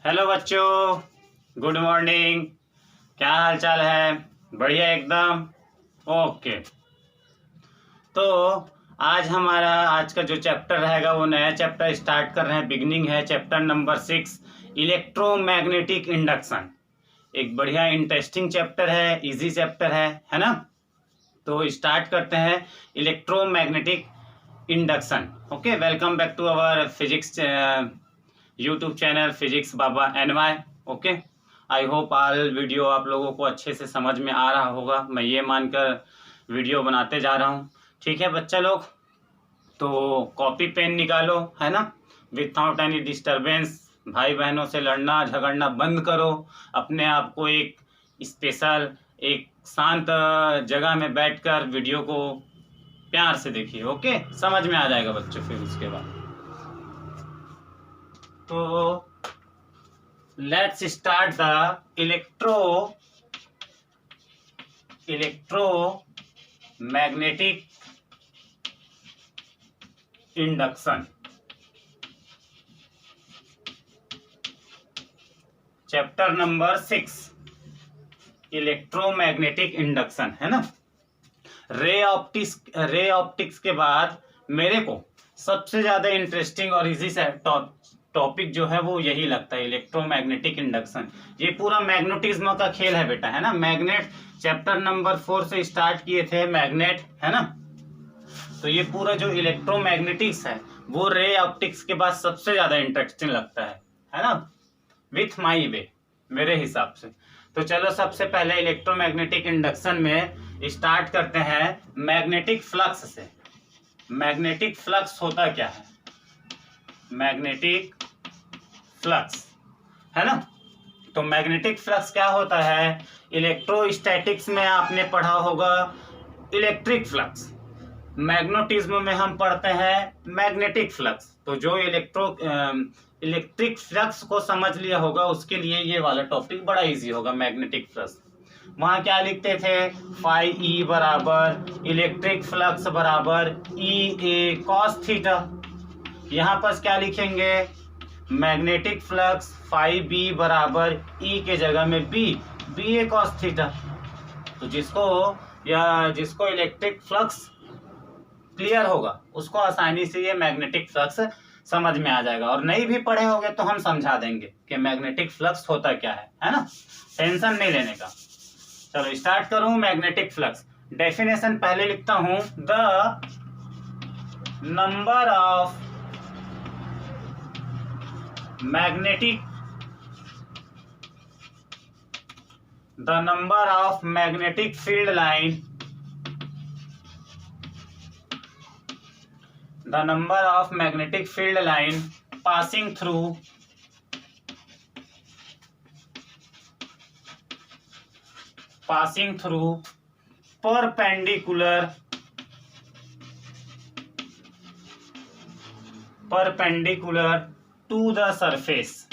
Hello बच्चों, good morning. क्या हाल चाल है? बढ़िया एकदम। ओके। तो आज का जो चैप्टर रहेगा वो नया चैप्टर स्टार्ट कर रहे हैं। बिगनिंग है चैप्टर नंबर 6, इलेक्ट्रोमैग्नेटिक इंडक्शन। एक बढ़िया इंटरेस्टिंग चैप्टर है, इजी चैप्टर है ना। तो स्टार्ट करते हैं electromagnetic induction. Okay, welcome back to our physics YouTube channel physics Baba NY। Okay, I hope all video आप लोगों को अच्छे से समझ में आ रहा होगा। मैं ये मानकर वीडियो बनाते जा रहा हूँ। ठीक है बच्चा लोग, तो कॉपी पेन निकालो, है ना। विदाउट एनी डिस्टरबेंस भाई बहनों से लड़ना झगड़ना बंद करो। अपने आप को एक स्पेशल, एक शांत जगह में बैठकर वीडियो को प्यार से देखिए। ओके, समझ में आ जाएगा बच्चों। फिर उसके बाद तो let's start the electromagnetic induction. Chapter number 6, electromagnetic induction, है ना। रे ऑप्टिक्स के बाद मेरे को सबसे ज्यादा इंटरेस्टिंग और इजी टॉपिक जो है वो यही लगता है, इलेक्ट्रोमैग्नेटिक इंडक्शन। ये पूरा मैग्नेटिज्म का खेल है बेटा, है ना। मैग्नेट चैप्टर नंबर 4 से स्टार्ट किए थे, मैग्नेट, है ना। तो ये पूरा जो इलेक्ट्रोमैग्नेटिक्स है वो रे ऑप्टिक्स के बाद सबसे ज्यादा इंटरेस्टिंग लगता है ना। विथ माई वे, मेरे हिसाब से। तो चलो सबसे पहले इलेक्ट्रोमैग्नेटिक इंडक्शन में स्टार्ट करते हैं मैग्नेटिक फ्लक्स से। मैग्नेटिक फ्लक्स होता क्या है? मैग्नेटिक फ्लक्स, है ना। तो मैग्नेटिक फ्लक्स क्या होता है? इलेक्ट्रोस्टैटिक्स में आपने पढ़ा होगा इलेक्ट्रिक फ्लक्स, मैग्नेटिज्म में हम पढ़ते हैं मैग्नेटिक फ्लक्स। तो जो इलेक्ट्रिक फ्लक्स को समझ लिया होगा उसके लिए ये वाला टॉपिक बड़ा इजी होगा, मैग्नेटिक फ्लक्स। वहां क्या लिखते थे? फाई ई बराबर इलेक्ट्रिक फ्लक्स बराबर ई ए कॉस थीटा। यहाँ पर क्या लिखेंगे? मैग्नेटिक फ्लक्स फाई बी बराबर ई के जगह में बी ए कॉस थीटा। तो जिसको इलेक्ट्रिक फ्लक्स क्लियर होगा उसको आसानी से ये मैग्नेटिक फ्लक्स समझ में आ जाएगा। और नहीं भी पढ़े होंगे तो हम समझा देंगे कि मैग्नेटिक फ्लक्स होता क्या है ना। टेंशन नहीं लेने का। चलो स्टार्ट करूं। मैग्नेटिक फ्लक्स डेफिनेशन पहले लिखता हूं। The number of magnetic field line, the number of magnetic field line passing through perpendicular to the surface,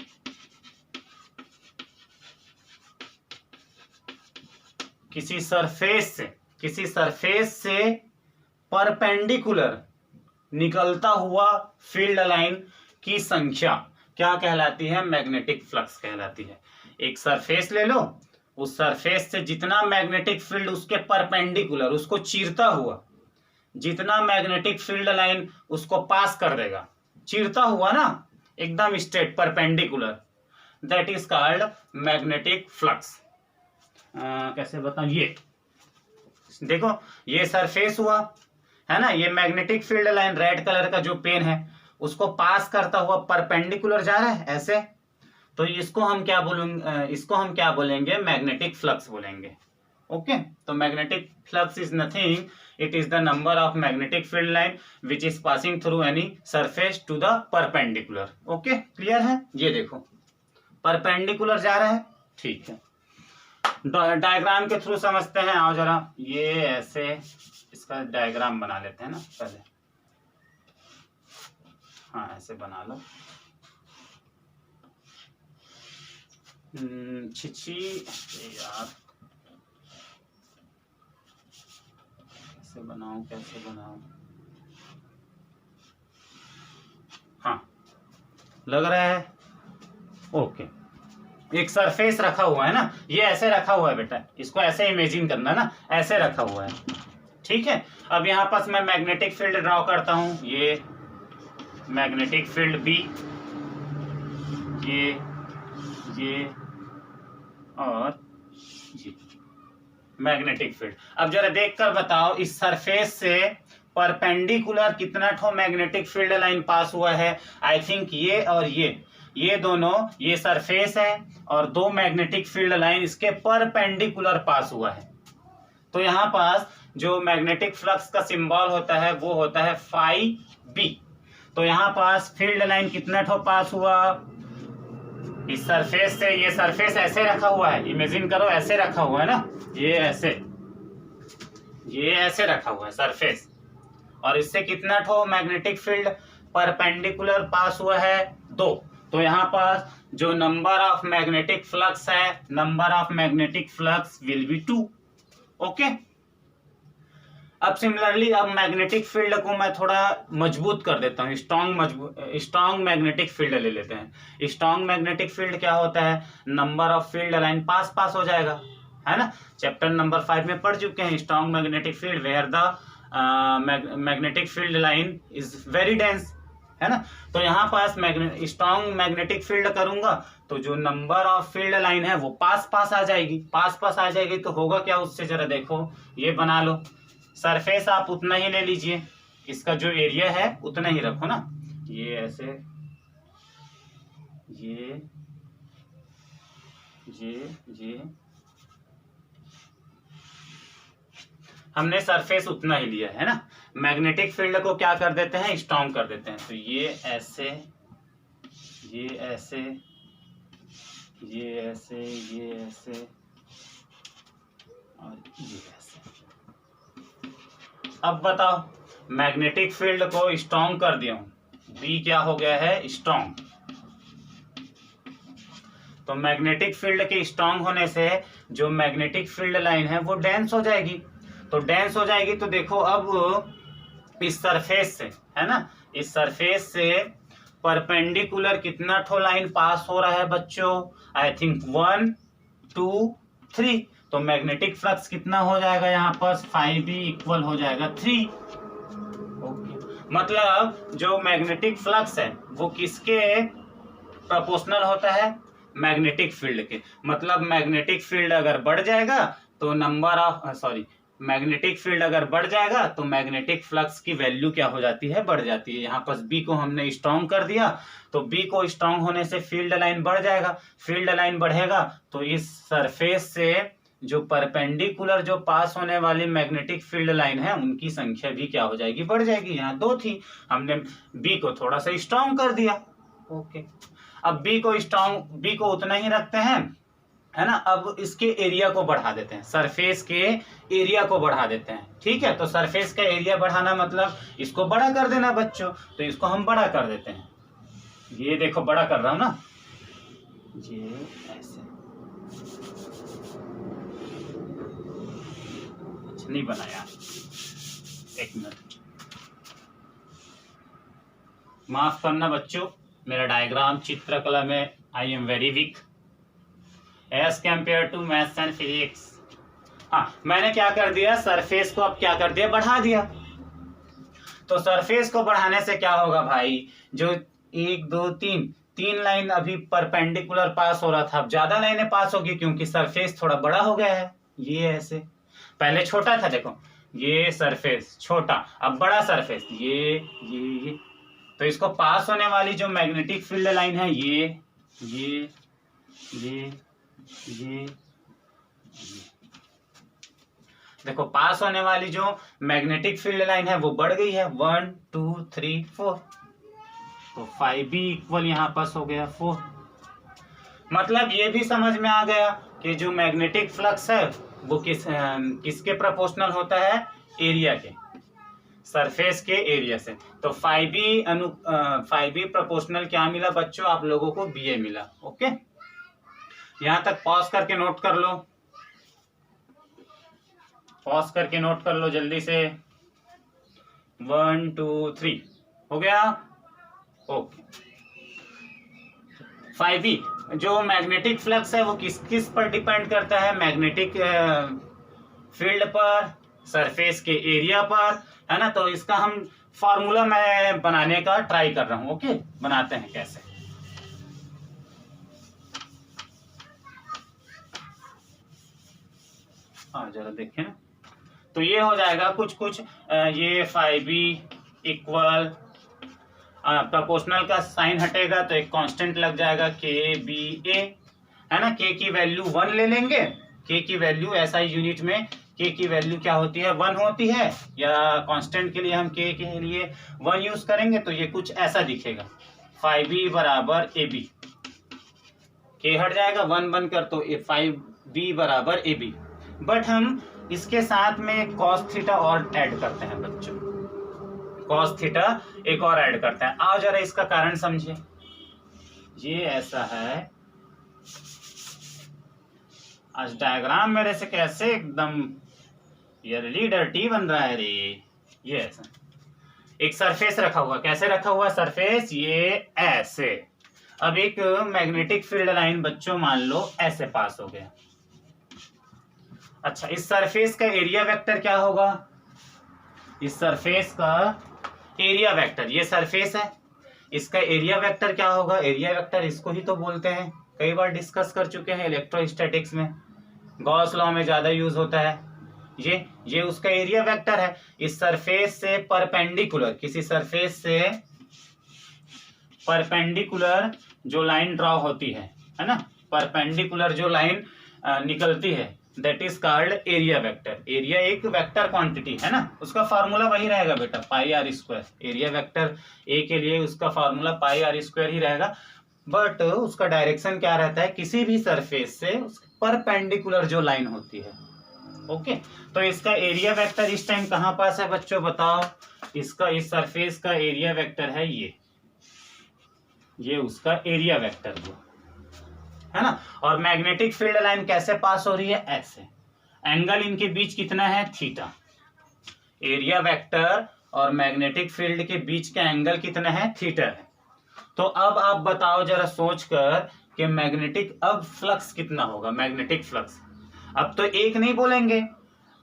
किसी सरफेस से परपेंडिकुलर निकलता हुआ फील्ड लाइन की संख्या क्या कहलाती है? मैग्नेटिक फ्लक्स कहलाती है। एक सरफेस ले लो, उस सरफेस से जितना मैग्नेटिक फील्ड उसके परपेंडिकुलर, उसको चीरता हुआ जितना मैग्नेटिक फील्ड लाइन उसको पास कर देगा, चीरता हुआ ना, एकदम straight perpendicular, that is called magnetic flux. कैसे बताऊं? ये देखो, ये सरफेस हुआ, है ना। ये magnetic field line red colour का जो पेन है उसको पास करता हुआ परपेंडिकुलर जा रहा है ऐसे। तो इसको हम क्या बोलेंगे? मैग्नेटिक फ्लक्स बोलेंगे। ओके, तो magnetic flux is nothing, it is the number of magnetic field line which is passing through any surface to the perpendicular. Okay, clear है? ये देखो परपेंडिकुलर जा रहा है, ठीक है। डायग्राम के थ्रू समझते हैं। आओ जरा, ये ऐसे इसका डायग्राम बना लेते हैं ना पहले। हाँ, ऐसे बना लो। छिछी यार, कैसे बनाऊं? हाँ, लग रहा है। ओके, एक सरफेस रखा हुआ है ना, ये ऐसे रखा हुआ है बेटा, इसको ऐसे इमेजिन करना ना, ऐसे रखा हुआ है, ठीक है। अब यहाँ पास मैं मैग्नेटिक फील्ड ड्रॉ करता हूँ, ये मैग्नेटिक फील्ड बी, ये और ये मैग्नेटिक फील्ड। अब जरा देख कर बताओ, इस सरफेस से परपेंडिकुलर कितना ठो मैग्नेटिक फील्ड लाइन पास हुआ है? आई थिंक ये और ये दोनों, ये सरफेस है और दो मैग्नेटिक फील्ड लाइन इसके परपेंडिकुलर पास हुआ है। तो यहाँ पास जो मैग्नेटिक फ्लक्स का सिंबल होता है वो होता है फाई बी। तो यहाँ पास फील्ड लाइन कितना ठो पास हुआ? इस सरफेस से, ये सरफेस ऐसे रखा हुआ है, इमेजिन करो ऐसे रखा हुआ है ना, ये ऐसे रखा हुआ है सरफेस, और इससे कितना ठो मैग्नेटिक फील्ड परपेंडिकुलर पास हुआ है? 2। तो यहाँ पास जो नंबर ऑफ मैग्नेटिक फ्लक्स है, number of magnetic flux will be 2। Okay. अब सिमिलरली अब मैग्नेटिक फील्ड को मैं थोड़ा मजबूत कर देता हूँ, स्ट्रॉन्ग मैग्नेटिक फील्ड ले लेते हैं। स्ट्रॉन्ग मैग्नेटिक फील्ड क्या होता है? नंबर ऑफ फील्ड लाइन पास हो जाएगा, है ना। चैप्टर नंबर 5 में पढ़ चुके हैं, strong magnetic field where the magnetic field line is very dense, है ना। तो यहाँ पास स्ट्रॉन्ग मैग्नेटिक फील्ड करूंगा तो जो नंबर ऑफ फील्ड लाइन है वो पास आ जाएगी। तो होगा क्या उससे, जरा देखो, ये बना लो। सरफेस आप उतना ही ले लीजिए, इसका जो एरिया है उतना ही रखो ना, ये ऐसे, ये हमने सरफेस उतना ही लिया है ना। मैग्नेटिक फील्ड को क्या कर देते हैं? स्ट्रॉन्ग कर देते हैं। तो ये ऐसे, ये ऐसे, ये ऐसे, ये ऐसे और ये ऐसे। अब बताओ, मैग्नेटिक फील्ड को स्ट्रॉन्ग कर दिया हूं, बी क्या हो गया है? स्ट्रॉन्ग। तो मैग्नेटिक फील्ड के स्ट्रॉन्ग होने से जो मैग्नेटिक फील्ड लाइन है वो डेंस हो जाएगी। तो डेंस हो जाएगी तो देखो, अब इस सरफेस से, है ना, इस सरफेस से परपेंडिकुलर कितना ठो लाइन पास हो रहा है बच्चों? I think 1 2 3। तो मैग्नेटिक फ्लक्स कितना हो जाएगा यहाँ पर? 5B इक्वल हो जाएगा 3। ओके, मतलब जो मैग्नेटिक फ्लक्स है वो किसके प्रोपोर्शनल होता है? मैग्नेटिक फील्ड के। मतलब मैग्नेटिक फील्ड अगर बढ़ जाएगा तो मैग्नेटिक फील्ड अगर बढ़ जाएगा तो मैग्नेटिक फ्लक्स की वैल्यू क्या हो जाती है? बढ़ जाती है। यहाँ पर बी को हमने स्ट्रॉन्ग कर दिया, तो बी को स्ट्रॉन्ग होने से फील्ड लाइन बढ़ जाएगा। फील्ड लाइन बढ़ेगा तो इस सरफेस से जो परपेंडिकुलर जो पास होने वाली मैग्नेटिक फील्ड लाइन है उनकी संख्या भी क्या हो जाएगी? बढ़ जाएगी। यहाँ 2 थी, हमने बी को थोड़ा सा स्ट्रॉन्ग कर दिया। ओके, अब बी को उतना ही रखते हैं, है ना। अब इसके एरिया को बढ़ा देते हैं, सरफेस के एरिया को बढ़ा देते हैं, ठीक है। तो सरफेस का एरिया बढ़ाना मतलब इसको बड़ा कर देना बच्चों। तो इसको हम बड़ा कर देते हैं, ये देखो बड़ा कर रहा हूं ना, ये ऐसे। अच्छा नहीं बनाया, एक मिनट माफ करना बच्चों, मेरा डायग्राम चित्रकला में I am very weak as compare to maths and physics. हाँ, मैंने क्या कर दिया, सरफेस को अब क्या कर दिया? बढ़ा दिया। तो सरफेस को बढ़ाने से क्या होगा भाई? जो 1 2 3 लाइन अभी परपेंडिकुलर पास हो रहा था, अब ज्यादा लाइनें पास होगी क्योंकि सरफेस थोड़ा बड़ा हो गया है। ये ऐसे, पहले छोटा था, देखो ये सरफेस छोटा, अब बड़ा सरफेस, ये। तो इसको पास होने वाली जो मैग्नेटिक फील्ड लाइन है ये देखो, पास होने वाली जो मैग्नेटिक फील्ड लाइन है वो बढ़ गई है, 1 2 3 4। तो 5B इक्वल यहाँ पास हो गया 4। मतलब ये भी समझ में आ गया कि जो मैग्नेटिक फ्लक्स है वो किसके प्रोपोर्शनल होता है? एरिया के, सरफेस के एरिया से। तो 5B प्रोपोर्शनल क्या मिला बच्चों आप लोगों को? BA मिला। ओके, यहां तक पॉज करके नोट कर लो, जल्दी से। 1 2 3 हो गया। ओके, 5B जो मैग्नेटिक फ्लक्स है वो किस किस पर डिपेंड करता है, मैग्नेटिक फील्ड पर, सरफेस के एरिया पर, है ना। तो इसका हम फॉर्मूला मैं बनाने का ट्राई कर रहा हूं। ओके, बनाते हैं कैसे। हाँ जरा देखें, तो ये हो जाएगा कुछ कुछ, ये फाई बी इक्वल, प्रोपोर्शनल का साइन हटेगा तो एक कांस्टेंट लग जाएगा के बी ए, है ना। के की वैल्यू 1 ले लेंगे, के की वैल्यू ऐसा यूनिट में के की वैल्यू क्या होती है, 1 होती है, या कांस्टेंट के लिए हम के लिए 1 यूज करेंगे, तो ये कुछ ऐसा दिखेगा, फाई बी बराबर ए बी, के हट जाएगा 1 बनकर, तो फाई बी बराबर ए बी। बट हम इसके साथ में कॉस थीटा और ऐड करते हैं बच्चों, कॉस थीटा एक और ऐड करते हैं। आओ जरा इसका कारण समझिए। ये ऐसा है, आज डायग्राम मेरे से कैसे एकदम ये डर्टी बन रहा है रे। ये ऐसा एक सरफेस रखा हुआ, कैसे रखा हुआ सरफेस, ये ऐसे। अब एक मैग्नेटिक फील्ड लाइन बच्चों मान लो ऐसे पास हो गया। अच्छा, इस सरफेस का एरिया वेक्टर क्या होगा, इस सरफेस का एरिया वेक्टर, ये सरफेस है, इसका एरिया वेक्टर क्या होगा, एरिया वेक्टर इसको ही तो बोलते हैं, कई बार डिस्कस कर चुके हैं इलेक्ट्रोस्टैटिक्स में, गॉस लॉ में ज्यादा यूज होता है। ये उसका एरिया वेक्टर है। इस सरफेस से परपेंडिकुलर, किसी सरफेस से परपेंडिकुलर जो लाइन ड्रॉ होती है ना, परपेंडिकुलर जो लाइन निकलती है, that is called area vector. Area एक वेक्टर क्वांटिटी है ना, उसका फार्मूला वही रहेगा बेटा, pi r square. Area vector A के लिए उसका फार्मूला पाई आर स्क्वायर ही रहेगा, बट उसका डायरेक्शन क्या रहता है, किसी भी सरफेस से परपेंडिकुलर जो लाइन होती है। ओके, तो इसका एरिया वेक्टर इस टाइम कहाँ पास है बच्चों बताओ, इसका इस सरफेस का एरिया वेक्टर है ये उसका एरिया वेक्टर है ना। और मैग्नेटिक फील्ड लाइन कैसे पास हो रही है, ऐसे। एंगल इनके बीच कितना है, थीटा। एरिया वेक्टर और मैग्नेटिक फील्ड के बीच का एंगल कितना है, थीटा है। तो अब आप बताओ जरा सोचकर कि मैग्नेटिक अब फ्लक्स कितना होगा, मैग्नेटिक फ्लक्स। अब तो एक नहीं बोलेंगे,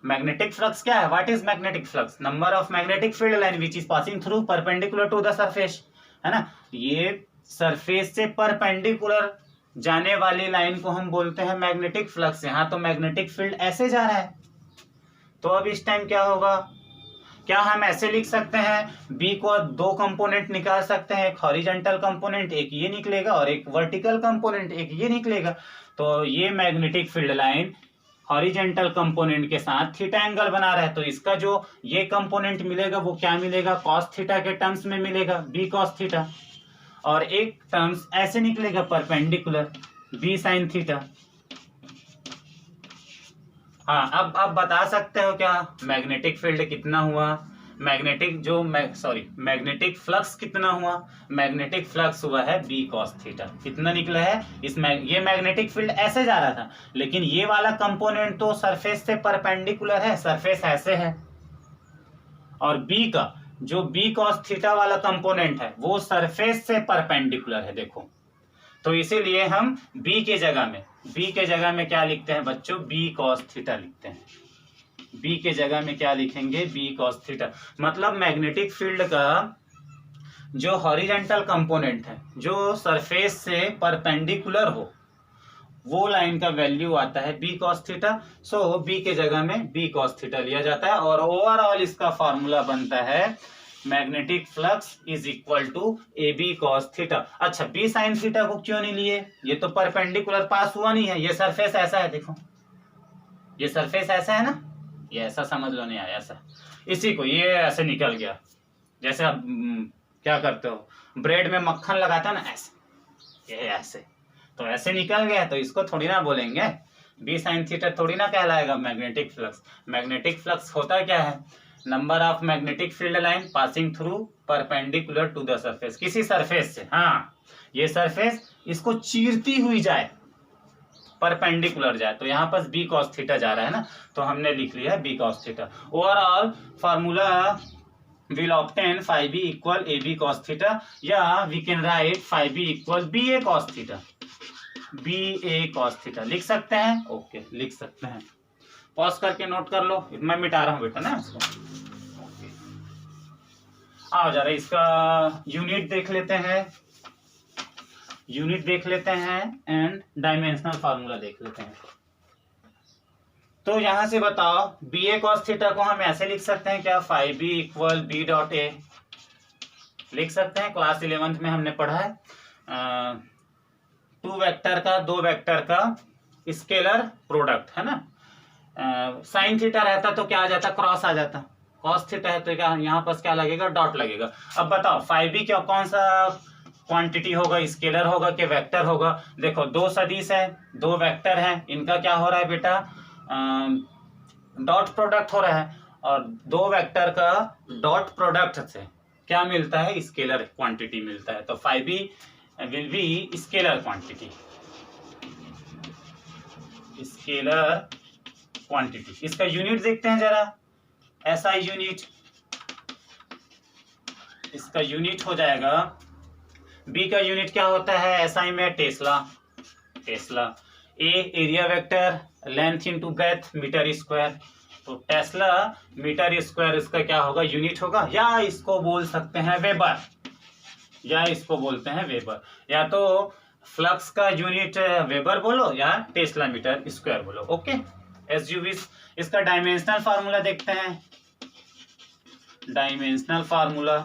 मैग्नेटिक फ्लक्स क्या है, what is magnetic flux, number of magnetic field line which is passing through perpendicular to the surface, है ना। ये सरफेस से परपेंडिकुलर जाने वाली लाइन को हम बोलते हैं मैग्नेटिक फ्लक्स। यहाँ तो मैग्नेटिक फील्ड ऐसे जा रहा है, तो अब इस टाइम क्या होगा, क्या हम ऐसे लिख सकते हैं, बी को दो कंपोनेंट निकाल सकते हैं, एक हॉरिजॉन्टल कंपोनेंट एक ये निकलेगा और एक वर्टिकल कंपोनेंट एक ये निकलेगा। तो ये magnetic field line horizontal component के साथ थीटा एंगल बना रहा है, तो इसका जो ये कंपोनेंट मिलेगा वो क्या मिलेगा, कॉस थीटा के टर्म्स में मिलेगा, बी कॉस थीटा, और एक टर्म्स ऐसे निकलेगा परपेंडिकुलर, बी साइन थीटा। हाँ, अब आप बता सकते हो क्या मैग्नेटिक फील्ड कितना हुआ, मैग्नेटिक फ्लक्स कितना हुआ, मैग्नेटिक फ्लक्स हुआ है बी कॉस थीटा। कितना निकला है, ये मैग्नेटिक फील्ड ऐसे जा रहा था, लेकिन ये वाला कंपोनेंट तो सरफेस से परपेंडिकुलर है, सरफेस ऐसे है, और बी का जो बी कॉस थीटा वाला कंपोनेंट है वो सरफेस से परपेंडिकुलर है, देखो। तो इसीलिए हम बी के जगह में क्या लिखते हैं बच्चों, बी कॉस थीटा लिखते हैं। बी के जगह में क्या लिखेंगे, बी कॉस थीटा। मतलब मैग्नेटिक फील्ड का जो हॉरिजॉन्टल कंपोनेंट है, जो सरफेस से परपेंडिकुलर हो, वो लाइन का वैल्यू आता है बी कॉस थीटा। सो बी के जगह में बी कॉस थीटा लिया जाता है, और ओवरऑल इसका फॉर्मूला बनता है magnetic flux is equal to A B cos theta. अच्छा, बी साइन थीटा को क्यों नहीं लिए, ये तो परपेंडिकुलर पास हुआ नहीं है, ये सरफेस ऐसा है, देखो ये सरफेस ऐसा है ना, ये ऐसा समझ लो, नहीं आया ऐसा, इसी को ये ऐसे निकल गया, जैसे आप क्या करते हो ब्रेड में मक्खन लगाता है ना, ऐसे, ये ऐसे, तो ऐसे निकल गया, तो इसको थोड़ी ना बोलेंगे बी साइन थीटा, थोड़ी ना कहलाएगा मैग्नेटिक फ्लक्स। मैग्नेटिक फ्लक्स होता क्या है, number of magnetic field line passing through perpendicular to the surface, किसी सरफेस से, हाँ ये सरफेस इसको चीरती हुई जाए, परपेंडिकुलर जाए, तो यहाँ पर बी कॉस थीटा जा रहा है ना, तो हमने लिख लिया B cos theta. Overall formula will obtain phi b equal ab cos theta, या we can write phi b equal ba cos theta। B A cos theta लिख सकते हैं। ओके लिख सकते हैं, पॉज करके नोट कर लो, मैं मिटा रहा हूं बेटा ना इसको। ओके आओ जरा इसका यूनिट देख लेते हैं, यूनिट देख लेते हैं एंड डायमेंशनल फार्मूला देख लेते हैं। तो यहां से बताओ बी ए कॉस थीटा को हम ऐसे लिख सकते हैं क्या, phi B equal B dot A लिख सकते हैं। क्लास 11th में हमने पढ़ा है टू वेक्टर का, दो वेक्टर का स्केलर प्रोडक्ट है ना। साइन थीटा रहता तो क्या आ जाता, क्रॉस आ जाता। कॉस थीटा है तो क्या यहाँ पर क्या लगेगा, डॉट लगेगा। अब बताओ फाइव बी क्या कौन सा क्वांटिटी होगा, स्केलर होगा कि वेक्टर होगा। देखो दो सदिश है, दो वेक्टर है, इनका क्या हो रहा है बेटा, डॉट प्रोडक्ट हो रहा है। और दो वेक्टर का डॉट प्रोडक्ट से क्या मिलता है, स्केलर क्वांटिटी मिलता है। तो phi B will be scalar quantity, scalar quantity. इसका यूनिट देखते हैं जरा, एसआई यूनिट, इसका यूनिट हो जाएगा, बी का यूनिट क्या होता है एसआई में, tesla, tesla. A area vector, length into breadth metre square, तो टेस्ला मीटर स्क्वायर इसका क्या होगा, यूनिट होगा। या इसको बोल सकते हैं वेबर, या इसको बोलते हैं वेबर। या तो फ्लक्स का यूनिट वेबर बोलो या टेस्ला मीटर स्क्वायर बोलो। Okay SUV. इसका डायमेंशनल फार्मूला देखते हैं, डायमेंशनल फार्मूला।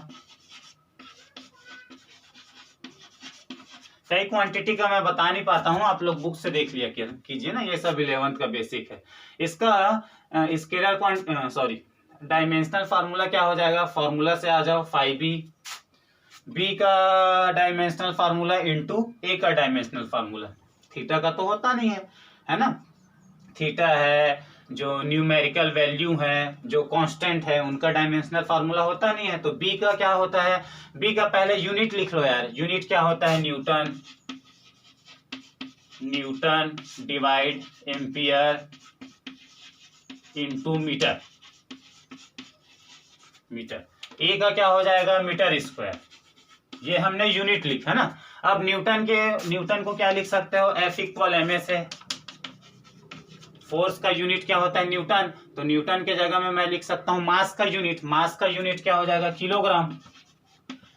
कई क्वांटिटी का मैं बता नहीं पाता हूं, आप लोग बुक से देख लिया कीजिए ना, ये सब 11th का बेसिक है। इसका स्केलर सॉरी डायमेंशनल फार्मूला क्या हो जाएगा, फार्मूला से आ जाओ, फाइव बी, बी का डायमेंशनल फार्मूला इंटू ए का डायमेंशनल फार्मूला। थीटा का तो होता नहीं है ना। थीटा है जो न्यूमेरिकल वैल्यू है, जो कांस्टेंट है, उनका डायमेंशनल फार्मूला होता नहीं है। तो बी का क्या होता है, बी का पहले यूनिट लिख लो यार। यूनिट क्या होता है, newton, newton divide ampere into metre, metre. A का क्या हो जाएगा, मीटर स्क्वायर, ये हमने यूनिट लिखा ना। अब न्यूटन को क्या लिख सकते हो, एफ इक्वल एम ए से। फोर्स का यूनिट क्या होता है, न्यूटन, तो न्यूटन के जगह में मैं लिख सकता हूं मास का यूनिट, मास का यूनिट क्या हो जाएगा, किलोग्राम।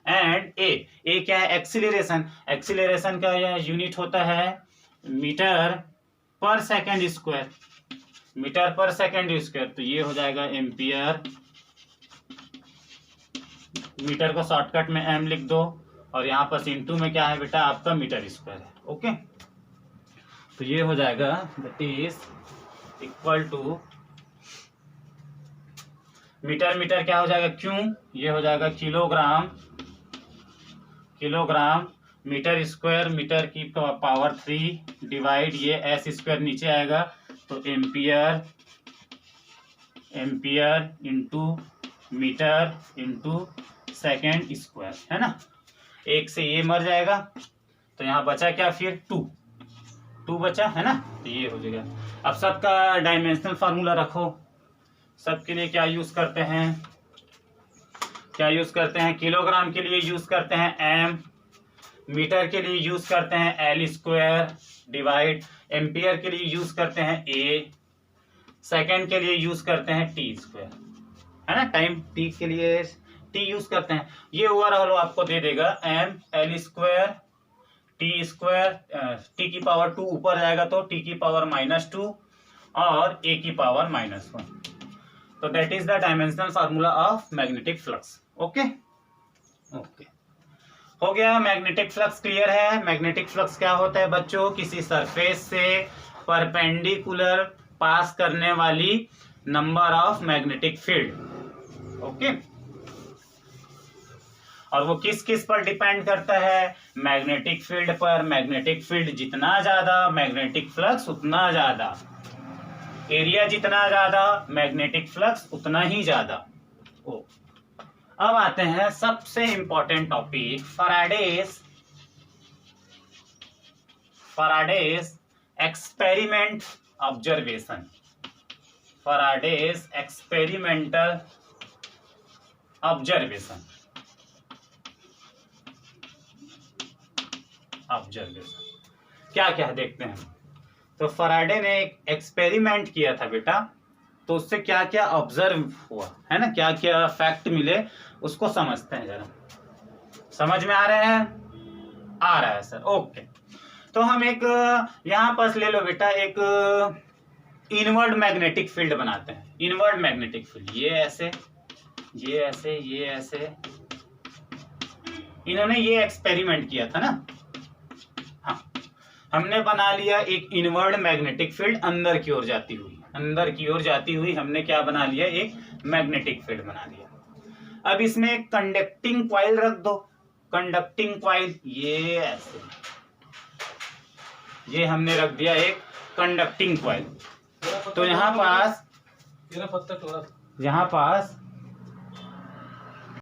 एंड ए क्या है, एक्सीलरेशन, एक्सीलरेशन का यूनिट होता है मीटर पर सेकेंड स्क्वायर, मीटर पर सेकेंड स्क्वायर, तो ये हो जाएगा एम्पियर। मीटर को शॉर्टकट में एम लिख दो, और यहाँ पर इंटू में क्या है बेटा आपका मीटर स्क्वायर है। ओके तो ये हो जाएगा that is equal to metre, metre क्या हो जाएगा क्यों, ये हो जाएगा kilogram, kilogram metre square, metre की पावर 3 डिवाइड ये एस स्क्वायर नीचे आएगा, तो ampere, ampere into metre into second square है ना। एक से ये मर जाएगा, तो यहाँ बचा क्या फिर, टू बचा है ना, तो ये हो जाएगा। अब सबका डायमेंशनल फार्मूला रखो, सबके लिए क्या यूज करते हैं, क्या यूज करते हैं, किलोग्राम के लिए यूज करते हैं एम, मीटर के लिए यूज करते हैं एल स्क्वायर डिवाइड, एम्पियर के लिए यूज करते हैं ए, सेकेंड के लिए यूज करते हैं टी स्क्वायर है ना, टाइम टी के लिए टी यूज करते हैं। ये ओवरऑल आपको दे देगा M L square T square, T की पावर 2 ऊपर जाएगा तो टी की पावर -2 और ए की पावर -1। तो that is the dimensional formula of magnetic flux. Okay okay हो गया, मैग्नेटिक फ्लक्स क्लियर है। मैग्नेटिक फ्लक्स क्या होता है बच्चों, किसी सरफेस से परपेंडिकुलर पास करने वाली number of magnetic field. Okay और वो किस किस पर डिपेंड करता है, मैग्नेटिक फील्ड पर। मैग्नेटिक फील्ड जितना ज्यादा मैग्नेटिक फ्लक्स उतना ज्यादा, एरिया जितना ज्यादा मैग्नेटिक फ्लक्स उतना ही ज्यादा। अब आते हैं सबसे important topic, Faraday's experiment observation, Faraday's experimental observation, क्या क्या देखते हैं। तो फैराडे ने एक एक्सपेरिमेंट किया था बेटा, तो उससे क्या क्या ऑब्जर्व हुआ है ना, क्या क्या फैक्ट मिले उसको समझते हैं जरा। समझ में आ रहे हैं? आ रहा है सर, ओके। तो हम एक यहां पास ले लो बेटा, एक इनवर्ड मैग्नेटिक फील्ड बनाते हैं। इनवर्ड मैग्नेटिक फील्ड, ये ऐसे, ये ऐसे, ये ऐसे, इन्होंने ये एक्सपेरिमेंट किया था ना। हाँ, हमने बना लिया एक इनवर्ड मैग्नेटिक फील्ड अंदर की ओर जाती हुई, अंदर की ओर जाती हुई हमने क्या बना लिया, एक मैग्नेटिक फील्ड बना लिया। अब इसमें एक कंडक्टिंग कॉइल रख दो, कंडक्टिंग कॉइल, ये ऐसे, ये हमने रख दिया एक कंडक्टिंग कॉइल। तो यहाँ पास